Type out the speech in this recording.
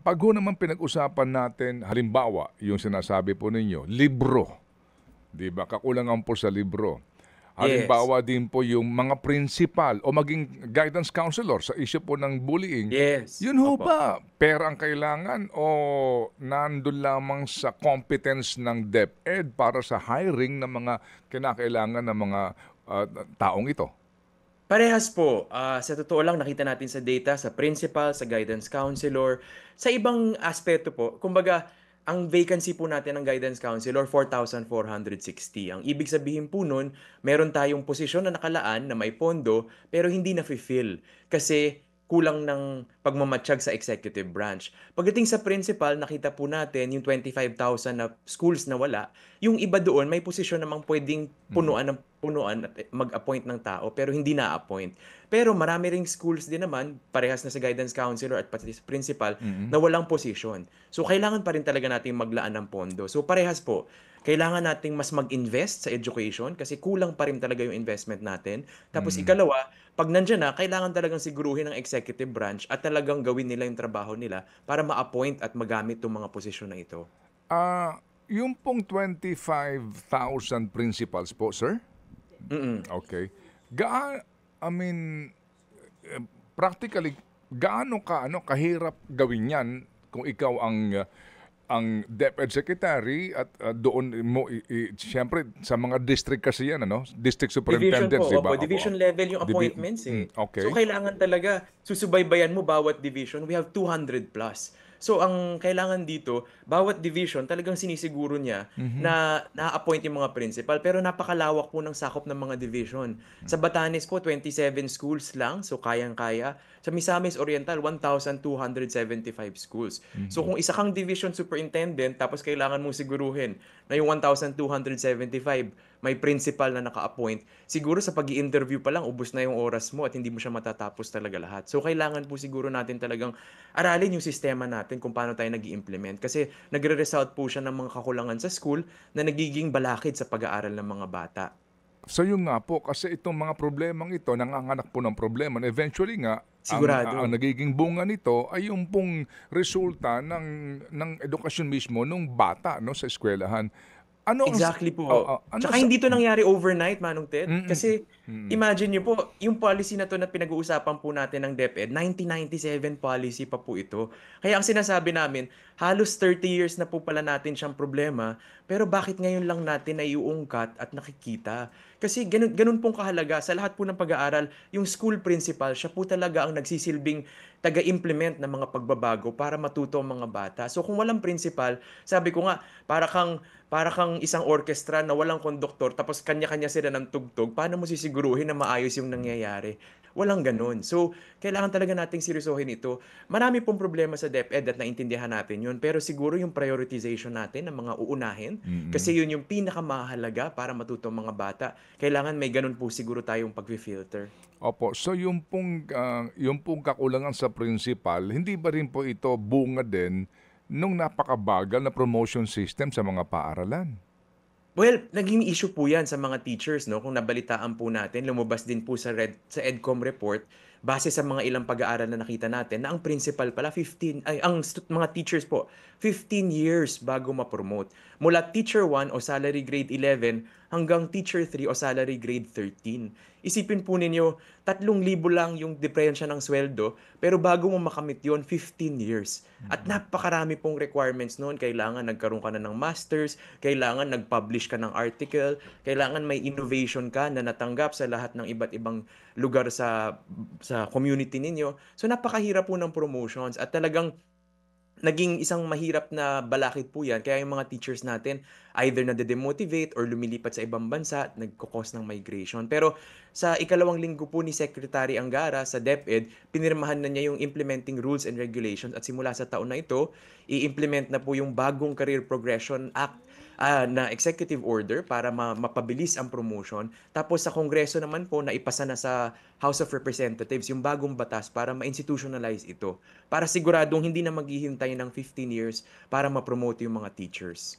Pag ho naman pinag-usapan natin, halimbawa, yung sinasabi po ninyo, libro, 'di ba? Kakulangan po sa libro. Yes. Halimbawa din po yung mga principal o maging guidance counselor sa issue po ng bullying. Yes. Yun ho Opo. ba pera ang kailangan o nandun lamang sa competence ng DepEd para sa hiring ng mga kinakailangan ng mga ah, taong ito? Parehas po. Sa totoo lang nakita natin sa data, sa principal, sa guidance counselor, sa ibang aspeto po. Kumbaga, ang vacancy po natin ng guidance counselor 4,460. Ang ibig sabihin po nun, meron tayong posisyon na nakalaan na may pondo pero hindi na-fill kasi kulang ng pagmamatsyag sa executive branch. Pagdating sa principal, nakita po natin yung 25,000 na schools na wala. Yung iba doon, may posisyon namang pwedeng Mhm. punuan at mag-appoint ng tao pero hindi na-appoint. Pero marami ring schools din naman, parehas na sa guidance counselor at pati sa principal, Mhm. na walang posisyon. So kailangan pa rin talaga nating maglaan ng pondo. So parehas po, kailangan nating mas mag-invest sa education kasi kulang pa rin talaga yung investment natin. Tapos Mhm. ikalawa, pag nandiyan na, kailangan talagang siguruhin ng executive branch at talagang gawin nila yung trabaho nila para ma-appoint at magamit yung mga posisyon na ito. Yung pong 25,000 principals po, sir? Mm. Okay. Gaa I mean, eh, practically, gaano kahirap gawin 'yan kung ikaw ang DepEd secretary at, doon mo siyempre sa mga district kasi 'yan ano, district Division superintendents, po, 'di opo. ba? Opo. Division level yung Divi appointments, eh. So, okey. kailangan talaga susubaybayan mo bawat division. We have 200 plus. So, ang kailangan dito, bawat division talagang sinisiguro niya Mhm. na na-appoint yung mga principal. Pero napakalawak po ng sakop ng mga division. Sa Batanes po, 27 schools lang. So, kayang-kaya. Sa Misamis Oriental, 1,275 schools. So, Mhm. kung isa kang division superintendent, tapos kailangan mong siguruhin na yung 1,275 may principal na naka-appoint, siguro sa pag-i-interview pa lang ubos na yung oras mo at hindi mo siya matatapos talaga lahat. So kailangan po siguro natin talagang aralin yung sistema natin kung paano tayo nag-i-implement kasi nagre-result po siya ng mga kakulangan sa school na nagiging balakid sa pag-aaral ng mga bata. So yun nga po, kasi itong mga problemang ito, nanganganak po ng problema na eventually nga, ang Sigurado. nagiging bunga nito ay yung pong resulta ng edukasyon mismo nung bata 'no, sa eskuwelahan. Ano ang Exactly po. oo, ano Tsaka sa hindi 'to nangyari overnight, Manong Ted. mm, Kasi mm. imagine niyo po, yung policy na 'to na pinag-uusapan po natin ng DepEd, 1997 policy pa po ito. Kaya ang sinasabi namin, halos 30 years na po pala natin siyang problema, pero bakit ngayon lang natin naiuungkat at nakikita? Kasi gano'n gano'n pong kahalaga sa lahat po ng pag-aaral, yung school principal, siya po talaga ang nagsisilbing taga-implement ng mga pagbabago para matuto ang mga bata. So kung walang principal, sabi ko nga, para kang isang orchestra na walang konduktor tapos kanya-kanya sila ng tugtog, paano mo sisiguruhin na maayos yung nangyayari? Walang gano'n. So, kailangan talaga nating seryosohin ito. Marami pong problema sa DepEd at naintindihan natin yun, pero siguro yung prioritization natin ng mga uunahin, Mm. kasi yun yung pinakamahalaga para matuto ang mga bata. Kailangan may gano'n po siguro tayong pag-filter. Opo, so yung pong kakulangan sa principal, hindi ba rin po ito bunga din nung napakabagal na promotion system sa mga paaralan? Well, naging issue po 'yan sa mga teachers 'no, kung nabalitaan po natin, lumabas din po sa EDCOM report, base sa mga ilang pag-aaral na nakita natin na ang principal pala 15 ay ang mga teachers po, 15 years bago ma-promote. Mula teacher 1 o salary grade 11 hanggang teacher 3 o salary grade 13. Isipin po ninyo, 3,000 lang yung diferensya ng sweldo, pero bago mo makamit yon 15 years. At Mm. napakarami pong requirements noon. Kailangan nagkaroon ka na ng masters, kailangan nag-publish ka ng article, kailangan may innovation ka na natanggap sa lahat ng iba't ibang lugar sa community ninyo. So napakahirap po ng promotions at talagang naging isang mahirap na balakid po 'yan kaya yung mga teachers natin either nade-demotivate or lumilipat sa ibang bansa, nagko-cause ng migration. Pero sa ikalawang linggo po ni Secretary Angara sa DepEd, pinirmahan na niya yung implementing rules and regulations at simula sa taon na ito, i-implement na po yung bagong Career Progression Act na executive order para mapabilis ang promotion. Tapos sa Kongreso naman po, naipasa na sa House of Representatives yung bagong batas para ma-institutionalize ito. Para siguradong hindi na maghihintay ng 15 years para ma-promote yung mga teachers.